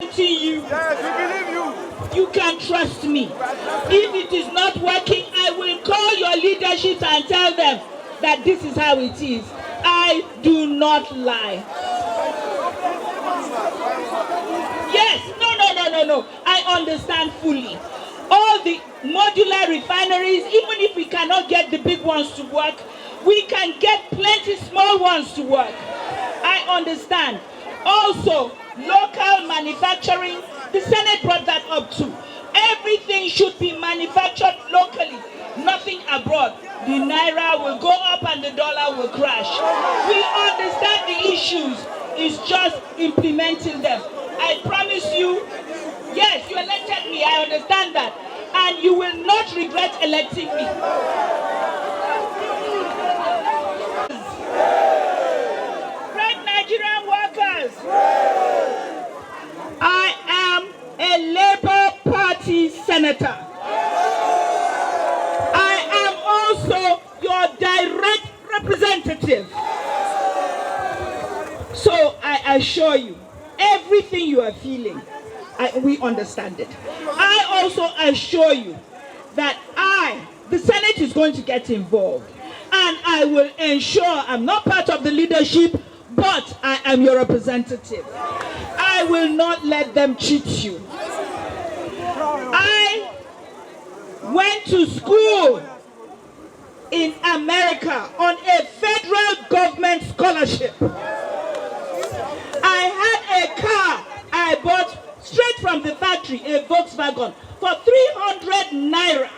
counting you. Yes, we believe you. You can trust me. If it is not working, I will call your leadership and tell them that this is how it is. I do not lie. Yes, no. I understand fully. All the modular refineries, even if we cannot get the big ones to work, we can get plenty small ones to work. I understand. Also, local manufacturing, the Senate brought that up too. Everything should be manufactured locally, nothing abroad. The naira will go up and the dollar will crash. We understand the issues. It's just implementing them. I promise you, yes, you elected me, I understand that. And you will not regret electing me. Great Nigerian workers, I am a Labour Party senator. I am also your direct representative. So I assure you, everything you are feeling, we understand it. I also assure you that the Senate is going to get involved, and I will ensure I'm not part of the leadership, but I am your representative. I will not let them cheat you. I went to school in America on a federal government scholarship. I had a car I bought straight from the factory, a Volkswagen, for 300 naira.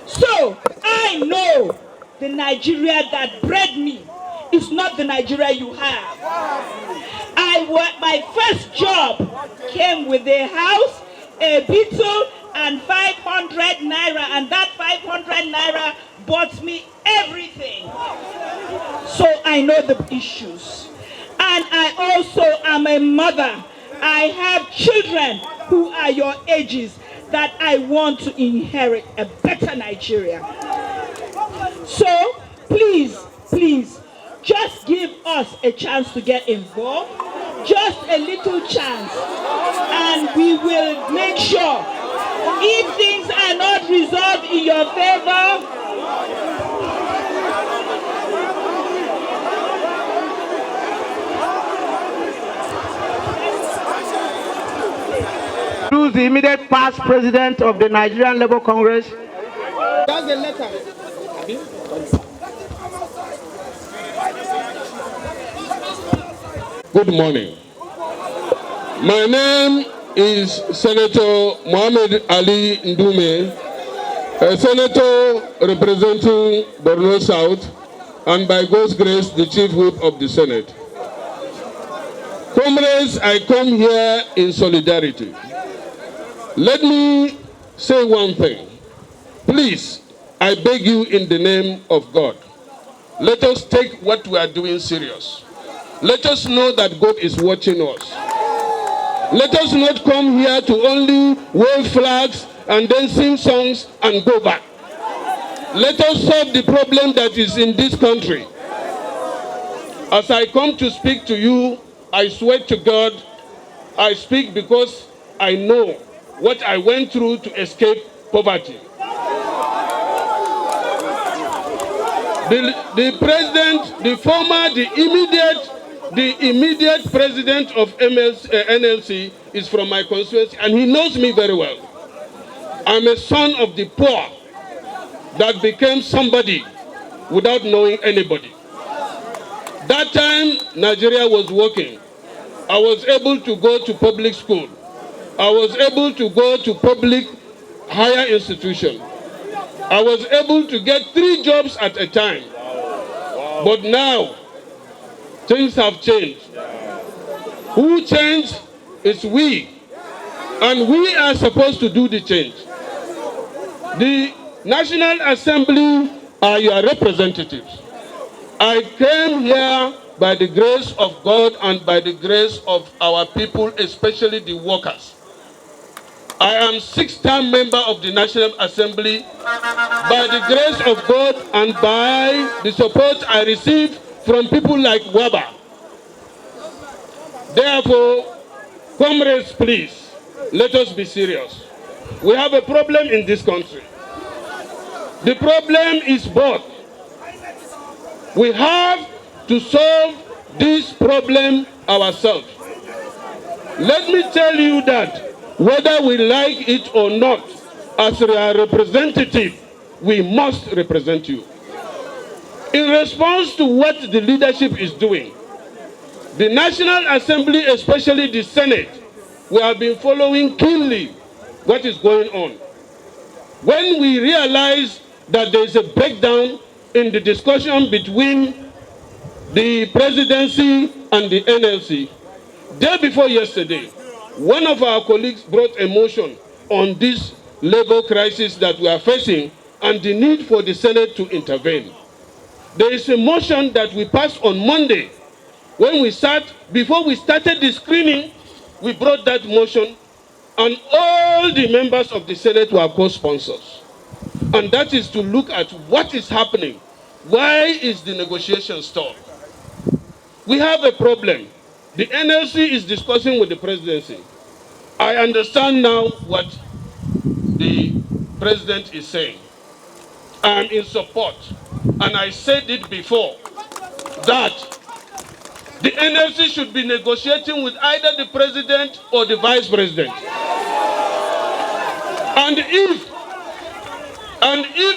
So I know the Nigeria that bred me is not the Nigeria you have. My first job came with a house, a Beetle, and 500 naira, and that 500 naira bought me everything. So I know the issues. And I also am a mother. I have children who are your ages that I want to inherit a better Nigeria. So please, just give us a chance to get involved. Just a little chance. And we will make sure if things are not resolved in your favor, through the immediate past president of the Nigerian Labour Congress. that's the letter. Good morning. My name is Senator Mohammed Ali Ndume, a senator representing Borno South, and by God's grace, the Chief Whip of the Senate. Comrades, I come here in solidarity. Let me say one thing. Please, I beg you in the name of God, let us take what we are doing serious. Let us know that God is watching us. Let us not come here to only wave flags and then sing songs and go back. Let us solve the problem that is in this country. As I come to speak to you, I swear to God, I speak because I know what I went through to escape poverty. The president, the immediate president of NLC is from my constituency, and he knows me very well. I'm a son of the poor that became somebody without knowing anybody. That time, Nigeria was working. I was able to go to public school. I was able to go to public higher institution. I was able to get 3 jobs at a time. But now, things have changed. Who changed? It's we. And we are supposed to do the change. The National Assembly are your representatives. I came here by the grace of God and by the grace of our people, especially the workers. I am 6th-term member of the National Assembly by the grace of God and by the support I receive from people like Waba. Therefore, Comrades, please, let us be serious. We have a problem in this country. The problem is both. We have to solve this problem ourselves. Let me tell you that whether we like it or not, as a representative, we must represent you. In response to what the leadership is doing, the National Assembly, especially the Senate, we have been following keenly what is going on. When we realize that there is a breakdown in the discussion between the presidency and the NLC, day before yesterday, one of our colleagues brought a motion on this labor crisis that we are facing and the need for the Senate to intervene. There is a motion that we passed on Monday. Before we started the screening, we brought that motion, and all the members of the Senate were co-sponsors. And that is to look at what is happening. Why is the negotiation stalled? We have a problem. The NLC is discussing with the presidency. I understand now what the president is saying. I am in support, and I said it before, that the NLC should be negotiating with either the president or the vice president. And if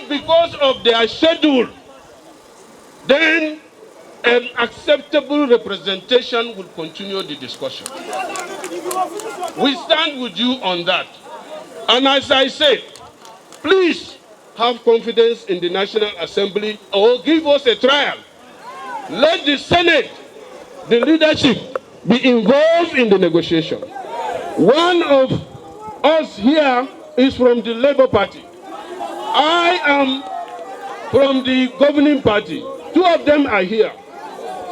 because of their schedule, then an acceptable representation will continue the discussion. We stand with you on that. And as I said, please have confidence in the National Assembly or give us a trial. Let the Senate, the leadership, be involved in the negotiation. One of us here is from the Labour Party. I am from the governing party. Two of them are here.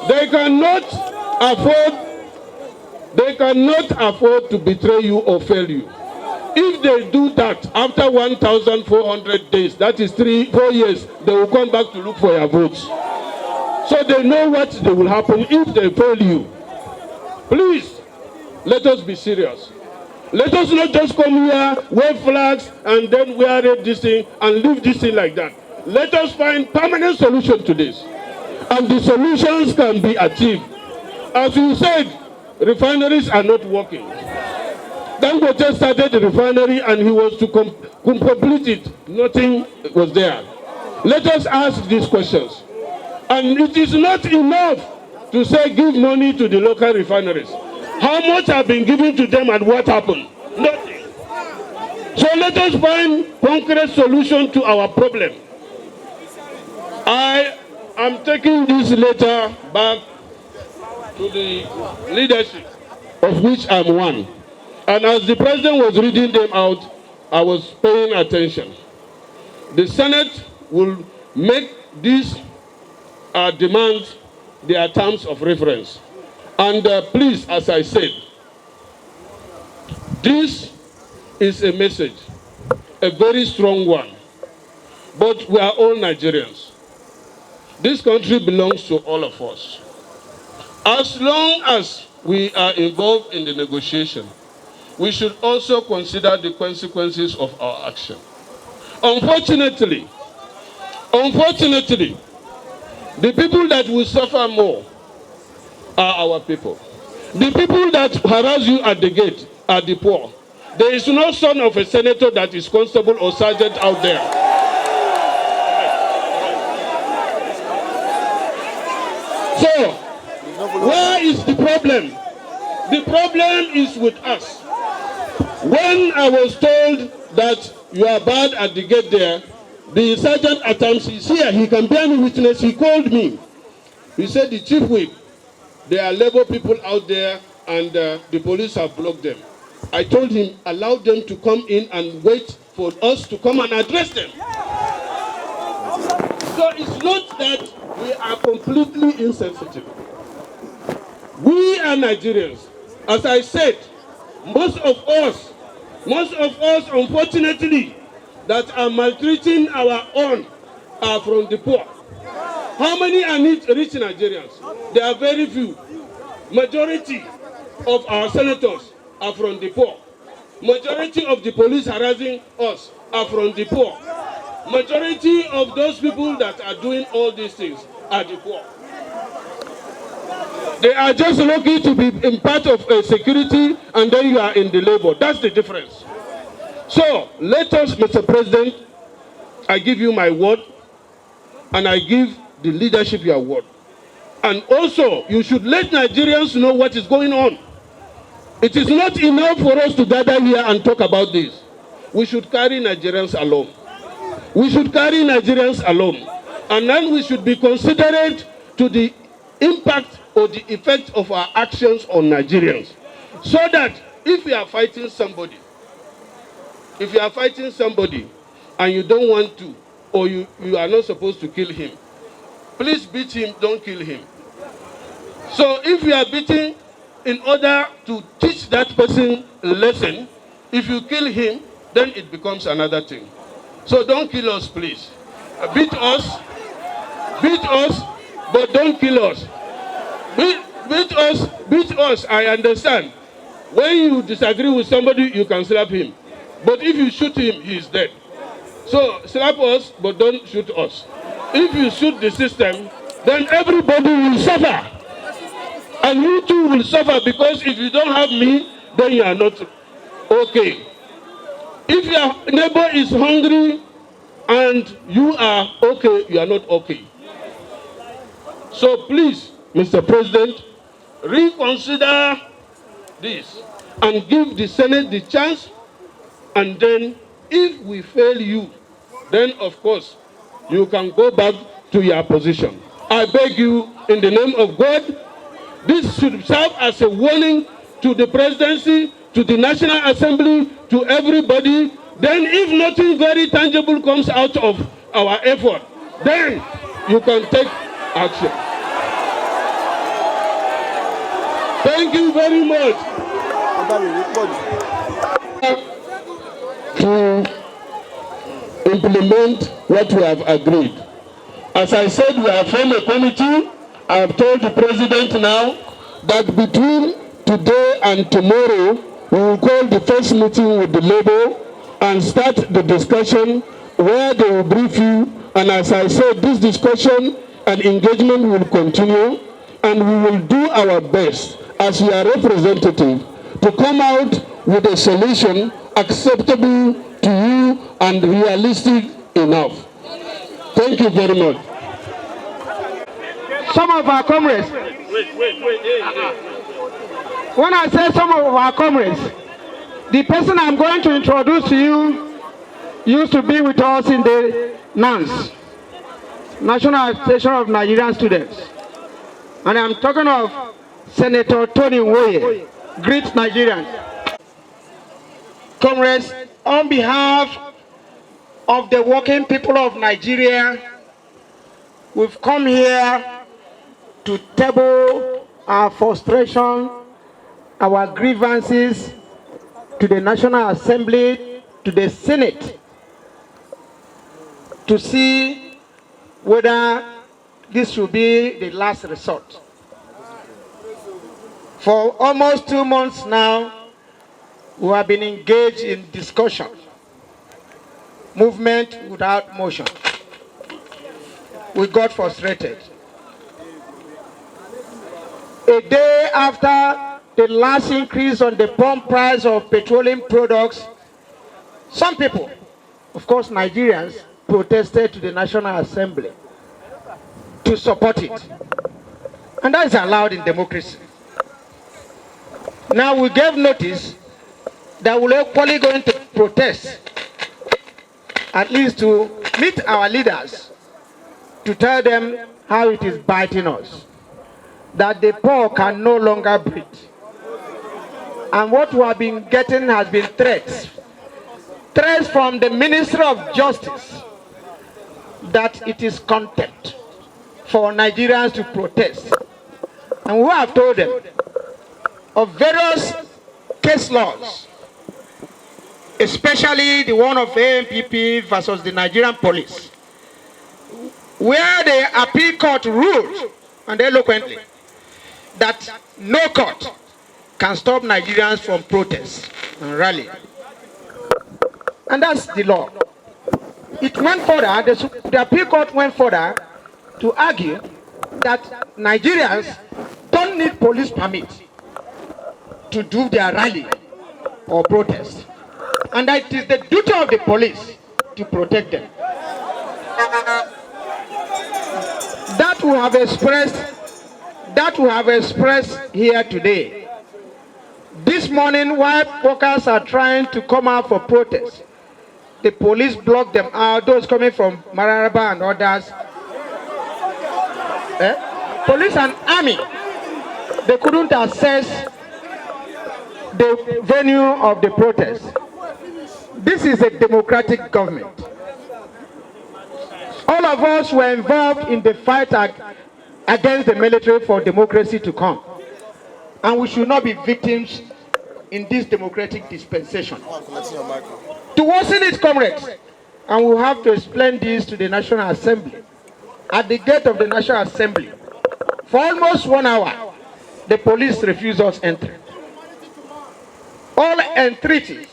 They cannot afford to betray you or fail you. If they do that, after 1,400 days, that is 4 years, they will come back to look for your votes. So they know what will happen if they fail you. Please, let us be serious. Let us not just come here, wave flags, and then wear this thing and leave this thing like that. Let us find permanent solution to this. And the solutions can be achieved. As you said, refineries are not working. Dangote started the refinery and he was to complete it. Nothing was there. Let us ask these questions. And it is not enough to say give money to the local refineries. How much have been given to them and what happened? Nothing. So let us find concrete solution to our problem. I am taking this letter back to the leadership, of which I'm one. And as the president was reading them out, I was paying attention. The Senate will make these demands their terms of reference. And please, as I said, this is a message, a very strong one. But we are all Nigerians. This country belongs to all of us. As long as we are involved in the negotiation, we should also consider the consequences of our action. Unfortunately, the people that will suffer more are our people. The people that harass you at the gate are the poor. There is no son of a senator that is constable or sergeant out there. So, where is the problem? The problem is with us. When I was told that you are bad at the gate there, the sergeant at times is here. He can bear me witness. He called me. He said, the chief whip, there are labor people out there and the police have blocked them. I told him, allow them to come in and wait for us to come and address them. So it's not that we are completely insensitive. We are Nigerians. As I said, most of us, unfortunately, that are maltreating our own are from the poor. How many are rich Nigerians? There are very few. Majority of our senators are from the poor. Majority of the police harassing us are from the poor. Majority of those people that are doing all these things are the poor. They are just lucky to be in part of a security, and then you are in the labor. That's the difference. So let us, Mr. President, I give you my word, and I give the leadership your word. And also, you should let Nigerians know what is going on. It is not enough for us to gather here and talk about this. We should carry Nigerians along. We should carry Nigerians along. And then we should be considerate to the impact or the effect of our actions on Nigerians. So that if you are fighting somebody, and you don't want to, or you are not supposed to kill him, please beat him, don't kill him. So if you are beating in order to teach that person a lesson, if you kill him, then it becomes another thing. So don't kill us, please. Beat us, but don't kill us. Beat us, I understand. When you disagree with somebody, you can slap him. But if you shoot him, he is dead. So slap us, but don't shoot us. If you shoot the system, then everybody will suffer. And you too will suffer, because if you don't have me, then you are not okay. If your neighbor is hungry and you are okay, you are not okay. So please, Mr. President, reconsider this and give the Senate the chance. And then if we fail you, then of course you can go back to your position. I beg you in the name of God, this should serve as a warning to the presidency, to the National Assembly, to everybody. Then if nothing very tangible comes out of our effort, then you can take action. Thank you very much. To implement what we have agreed. As I said, we have formed a committee. I have told the president now that between today and tomorrow, we will call the first meeting with the labor and start the discussion where they will brief you. And as I said, this discussion and engagement will continue, and we will do our best as your representative to come out with a solution acceptable to you and realistic enough. Thank you very much. Some of our comrades. When I say some of our comrades, the person I'm going to introduce to you used to be with us in the NANS, National Association of Nigerian Students. And I'm talking of Senator Tony Nwoye. Great Nigerians. Comrades, on behalf of the working people of Nigeria, we've come here to table our frustration, our grievances to the National Assembly, to the Senate, to see whether this should be the last resort. For almost 2 months now, we have been engaged in discussion, movement without motion. We got frustrated. A day after the last increase on the pump price of petroleum products, some people, of course Nigerians, protested to the National Assembly to support it. And that is allowed in democracy. Now we gave notice that we're equally going to protest, at least to meet our leaders, to tell them how it is biting us, that the poor can no longer breathe. And what we have been getting has been threats. Threats from the Ministry of Justice that it is contempt for Nigerians to protest. And we have told them of various case laws, especially the one of ANPP versus the Nigerian police, where the appeal court ruled, and eloquently, that no court can stop Nigerians from protest and rally. And that's the law. It went further, the appeal court went further to argue that Nigerians don't need police permit to do their rally or protest. And that it is the duty of the police to protect them. That we have expressed here today. This morning, while workers are trying to come out for protest, the police blocked them out, those coming from Mararaba and others. Police and army, they couldn't access the venue of the protest. This is a democratic government. All of us were involved in the fight against the military for democracy to come. And we should not be victims in this democratic dispensation. To worsen it, comrades, and we'll have to explain this to the National Assembly. At the gate of the National Assembly, for almost 1 hour, the police refused us entry. All entreaties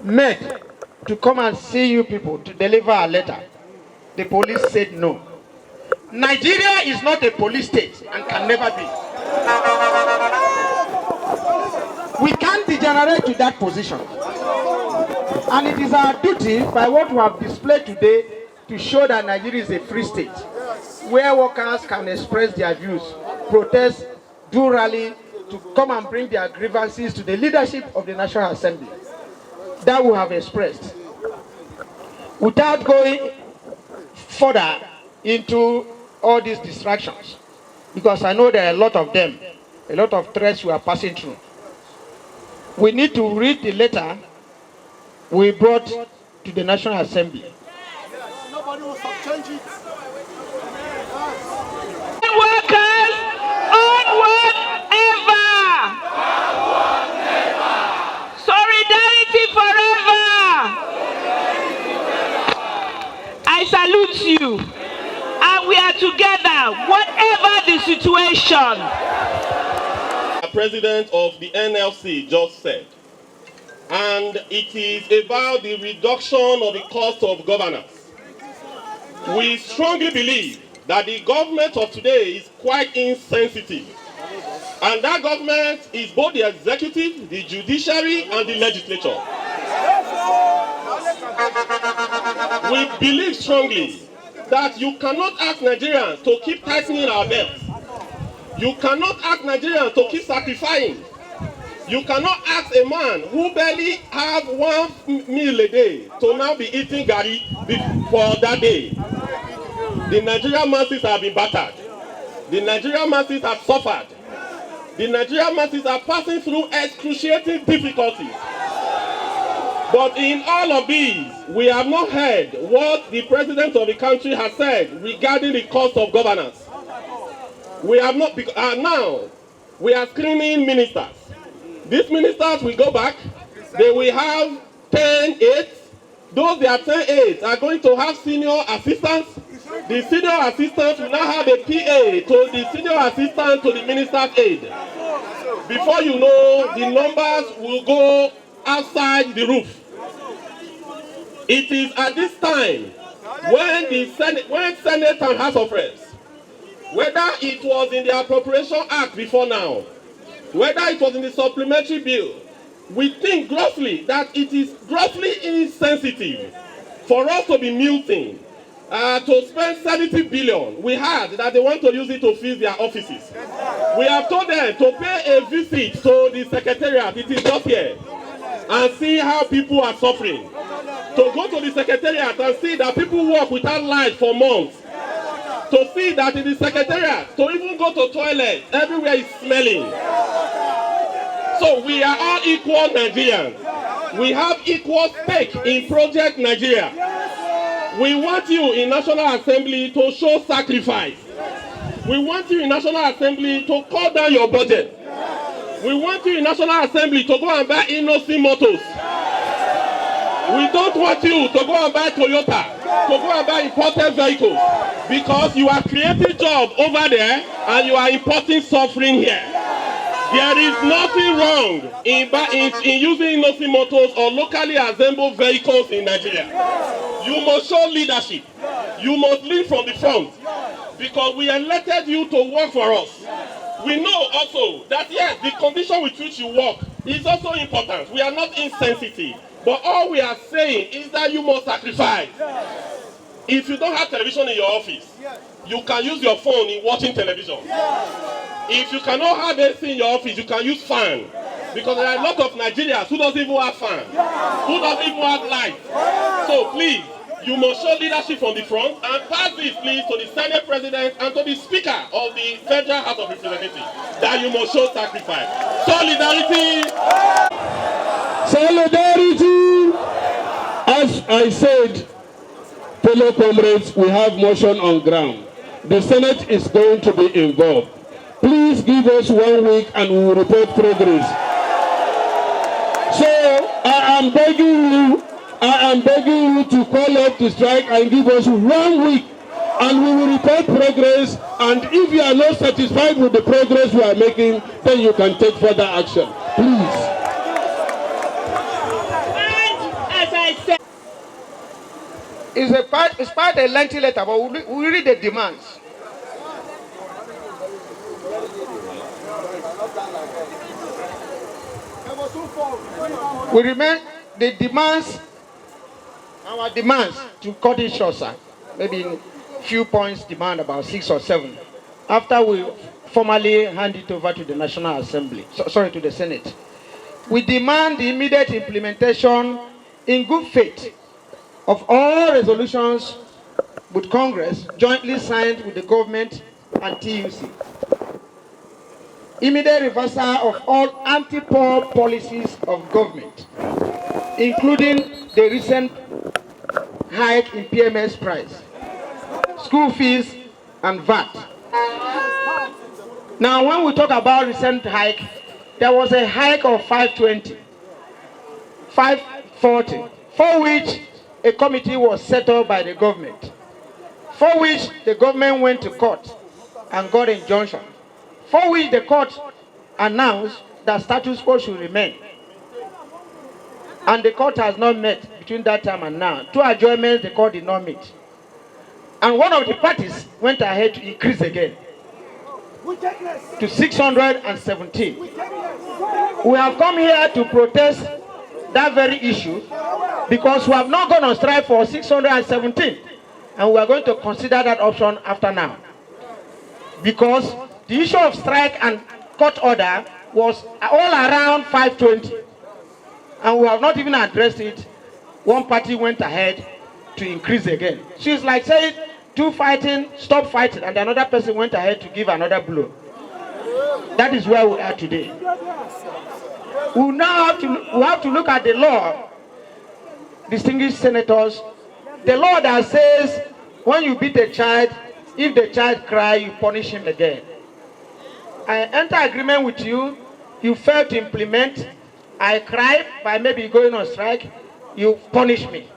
made to come and see you people, to deliver a letter, the police said no. Nigeria is not a police state and can never be. We can't degenerate to that position. And it is our duty, by what we have displayed today, to show that Nigeria is a free state, where workers can express their views, protest, do rally, to come and bring their grievances to the leadership of the National Assembly. That we have expressed. Without going further into all these distractions, because I know there are a lot of them, a lot of threats we are passing through. We need to read the letter we brought to the National Assembly. Nobody will change it. Workers, onward ever. Solidarity forever. I salute you, and we are together, whatever the situation. The president of the NLC just said, and it is about the reduction of the cost of governance. We strongly believe that the government of today is quite insensitive, and that government is both the executive, the judiciary, and the legislature. We believe strongly that you cannot ask Nigerians to keep tightening our belts. You cannot ask Nigerians to keep sacrificing. You cannot ask a man who barely have 1 meal a day to now be eating gari for that day. The Nigerian masses have been battered. The Nigerian masses have suffered. The Nigerian masses are passing through excruciating difficulties. But in all of these, we have not heard what the president of the country has said regarding the cost of governance. We have not, now we are screening ministers. These ministers will go back, they will have 10 aides. Those that 10 aides are going to have senior assistants. The senior assistants will now have a PA to the senior assistant to the minister's aide. Before you know, the numbers will go outside the roof. It is at this time when the Senate and House of Reps, whether it was in the Appropriation Act before now, whether it was in the supplementary bill, we think grossly that it is grossly insensitive for us to be muting, to spend 70 billion. We heard that they want to use it to fill their offices. We have told them to pay a visit to the secretariat, it is just here, and see how people are suffering. To go to the secretariat and see that people work without light for months. To see that in the secretariat, to even go to toilet, everywhere is smelling. So we are all equal Nigerians. We have equal stake in Project Nigeria. We want you in National Assembly to show sacrifice. We want you in National Assembly to cut down your budget. We want you in National Assembly to go and buy innocent motors. We don't want you to go and buy Toyota, to go and buy imported vehicles, because you are creating jobs over there and you are importing suffering here. There is nothing wrong in using NLC motors or locally assembled vehicles in Nigeria. You must show leadership. You must lead from the front because we elected you to work for us. We know also that yes, the condition with which you work is also important. We are not insensitive. But all we are saying is that you must sacrifice. If you don't have television in your office, you can use your phone in watching television. If you cannot have AC in your office, you can use fan. Because there are a lot of Nigerians who don't even have fan, who don't even have light. So please, you must show leadership from the front and pass this please to the Senate President and to the Speaker of the Federal House of Representatives that you must show sacrifice. Solidarity! Solidarity! As I said, fellow comrades, we have motion on ground. The Senate is going to be involved. Please give us 1 week and we will report progress. So I am begging you to call up to strike and give us 1 week and we will report progress, and if you are not satisfied with the progress we are making, then you can take further action. Please. It's quite a lengthy letter, but we read the demands. We remain the demands, our demands, to cut it short, sir. Maybe in few points, demand about 6 or 7. After we formally hand it over to the National Assembly, to the Senate. We demand the immediate implementation in good faith of all resolutions with Congress jointly signed with the government and TUC. Immediate reversal of all anti-poor policies of government, including the recent hike in PMS price, school fees, and VAT. Now, when we talk about recent hike, there was a hike of 520, 540, for which a committee was set up by the government, for which the government went to court and got an injunction, for which the court announced that status quo should remain. And the court has not met between that time and now. 2 adjournments the court did not meet. And one of the parties went ahead to increase again to 617. We have come here to protest that very issue because we have not gone on strike for 617. And we are going to consider that option after now. Because the issue of strike and court order was all around 520. And we have not even addressed it. One party went ahead to increase again. So it's like saying, 2 fighting, stop fighting, and another person went ahead to give another blow. That is where we are today. We now have to look at the law, distinguished senators, the law that says when you beat a child, if the child cries, you punish him again. I enter agreement with you, you fail to implement, I cry by maybe going on strike, you punish me.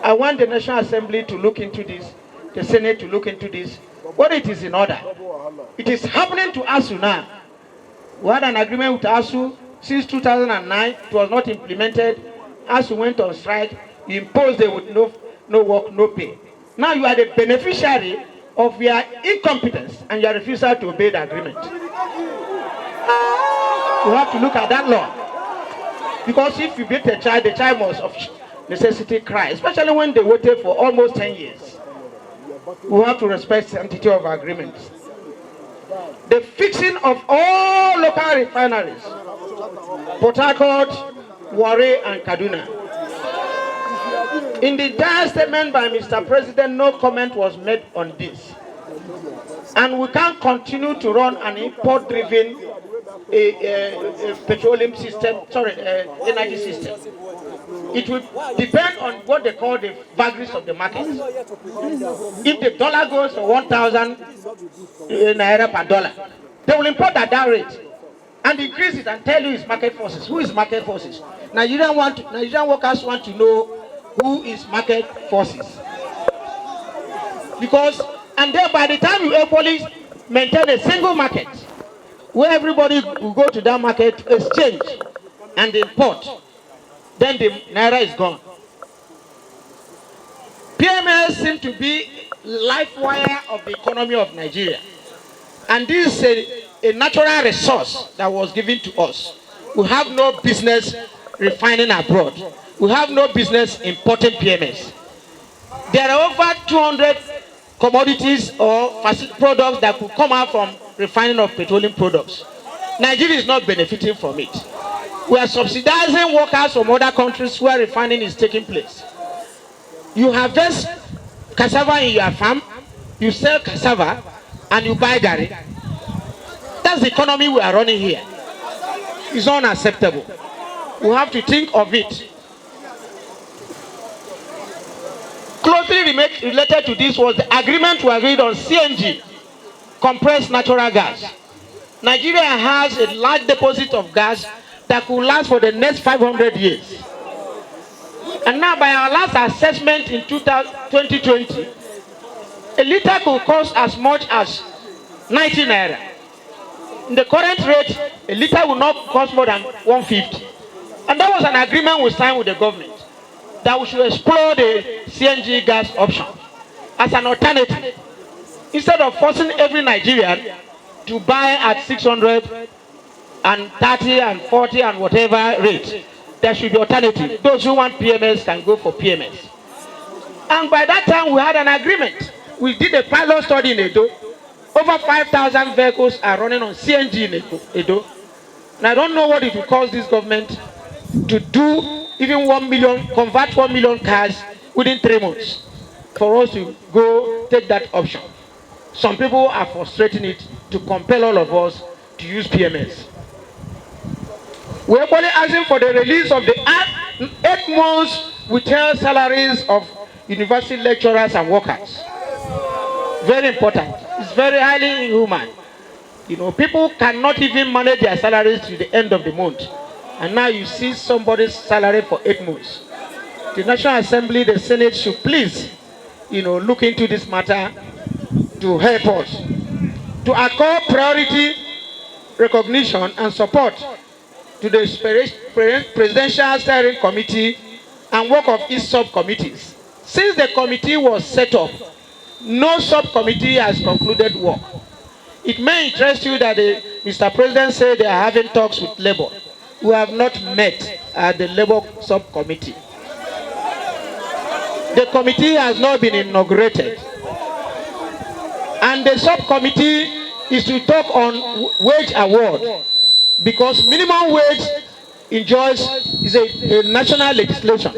I want the National Assembly to look into this, the Senate to look into this, whether it is in order. It is happening to ASU now. We had an agreement with ASU since 2009, it was not implemented. ASU went on strike, you imposed it with no work, no pay. Now you are the beneficiary of your incompetence and your refusal to obey the agreement. You have to look at that law. Because if you beat a child, the child must of necessity cry, especially when they waited for almost 10 years. We have to respect the sanctity of agreements. The fixing of all local refineries, Port Harcourt, Warri, and Kaduna. In the entire statement by Mr. President, no comment was made on this. And we can't continue to run an import-driven petroleum system, energy system. It will depend on what they call the vagaries of the market. If the dollar goes to 1,000 naira per dollar, they will import at that rate and increase it and tell you it's market forces. Who is market forces? Nigerian workers want to know who is market forces. Because, and then by the time you equally maintain a single market, where everybody will go to that market to exchange and import. Then the naira is gone. PMS seem to be life wire of the economy of Nigeria. And this is a natural resource that was given to us. We have no business refining abroad. We have no business importing PMS. There are over 200 commodities or products that could come out from refining of petroleum products. Nigeria is not benefiting from it. We are subsidizing workers from other countries where refining is taking place. You harvest cassava in your farm, you sell cassava, and you buy garri. That's the economy we are running here. It's unacceptable. We have to think of it. Closely related to this was the agreement we agreed on CNG, compressed natural gas. Nigeria has a large deposit of gas that could last for the next 500 years. And now by our last assessment in 2020, a liter could cost as much as 90 naira. In the current rate, a liter will not cost more than 150. And that was an agreement we signed with the government, that we should explore the CNG gas option as an alternative. Instead of forcing every Nigerian to buy at 600 and 30 and 40 and whatever rate, there should be alternative. Those who want PMS can go for PMS. And by that time, we had an agreement. We did a pilot study in Edo. Over 5,000 vehicles are running on CNG in Edo. And I don't know what it will cost this government to do even 1 million, convert 1 million cars within 3 months for us to go take that option. Some people are frustrating it to compel all of us to use PMS. We're equally asking for the release of the 8 months withheld salaries of university lecturers and workers. Very important. It's very highly inhuman. You know, people cannot even manage their salaries to the end of the month. And now you see somebody's salary for 8 months. The National Assembly, the Senate should please, look into this matter to help us. To accord priority recognition and support to the Presidential Steering Committee and work of its subcommittees. Since the committee was set up, no subcommittee has concluded work. It may interest you that Mr. President said they are having talks with Labour. We have not met at the Labour subcommittee. The committee has not been inaugurated. And the subcommittee is to talk on wage award, because minimum wage is a national legislation.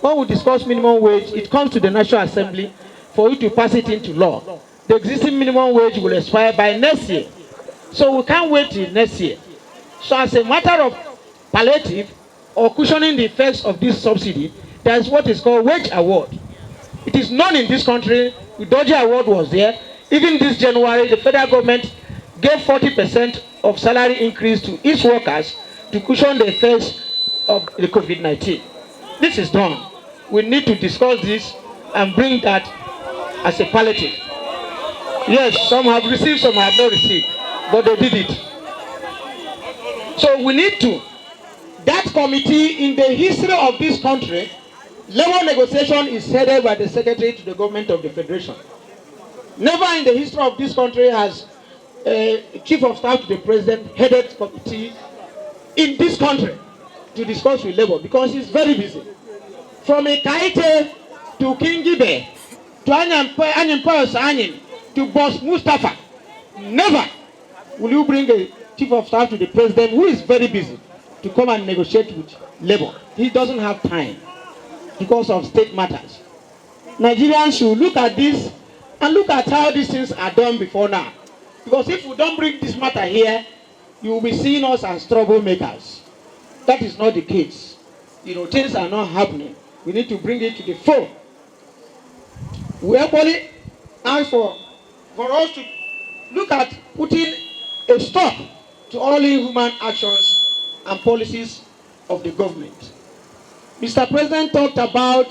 When we discuss minimum wage, it comes to the National Assembly for you to pass it into law. The existing minimum wage will expire by next year. So we can't wait till next year. So as a matter of palliative or cushioning the effects of this subsidy, there is what is called wage award. It is known in this country. The Dodgy award was there. Even this January, the federal government gave 40% of salary increase to its workers to cushion the effects of the COVID-19. This is done. We need to discuss this and bring that as a palliative. Yes, some have received, some have not received, but they did it. So we need to. That committee, in the history of this country, labor negotiation is headed by the Secretary to the Government of the Federation. Never in the history of this country has Chief of Staff to the President headed committee in this country to discuss with Labour, because he's very busy. From Ekaite to Kingibe to Anyim to Boss Mustafa, never will you bring a Chief of Staff to the President who is very busy to come and negotiate with Labour. He doesn't have time because of state matters. Nigerians should look at this and look at how these things are done before now. Because if we don't bring this matter here, you will be seeing us as troublemakers. That is not the case. Things are not happening. We need to bring it to the fore. We actually ask for us to look at putting a stop to all inhuman actions and policies of the government. Mr. President talked about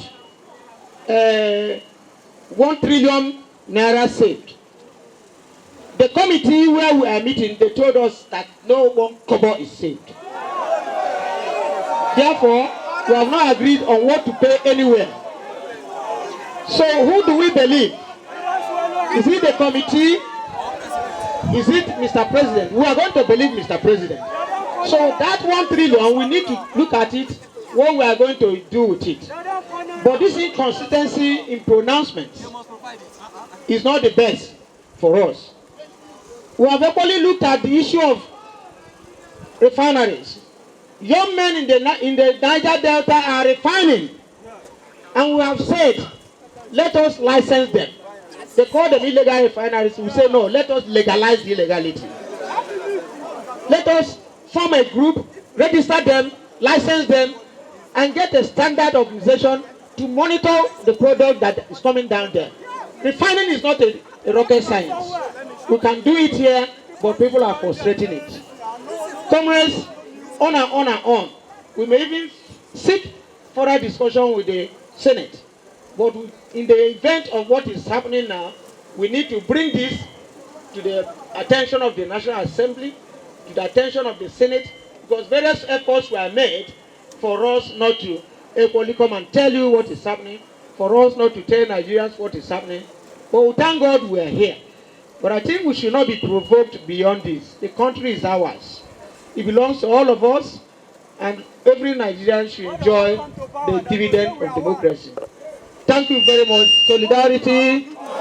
1 trillion naira saved. The committee where we are meeting, they told us that no one kobo is saved. Therefore, we have not agreed on what to pay anywhere. So who do we believe? Is it the committee? Is it Mr. President? We are going to believe Mr. President. So that 1 trillion, we need to look at it, what we are going to do with it. But this inconsistency in pronouncements is not the best for us. We have equally looked at the issue of refineries. Young men in the Niger Delta are refining, and we have said, let us license them. They call them illegal refineries. We say no, let us legalize the illegality. Let us form a group, register them, license them, and get a standard organization to monitor the product that is coming down there. Refining is not a rocket science. We can do it here, but people are frustrating it. Comrades, on and on and on. We may even seek further discussion with the Senate. But in the event of what is happening now, we need to bring this to the attention of the National Assembly, to the attention of the Senate, because various efforts were made for us not to equally come and tell you what is happening, for us not to tell Nigerians what is happening. But we thank God we are here. But I think we should not be provoked beyond this. The country is ours. It belongs to all of us, and every Nigerian should enjoy the dividend of democracy. Thank you very much. Solidarity.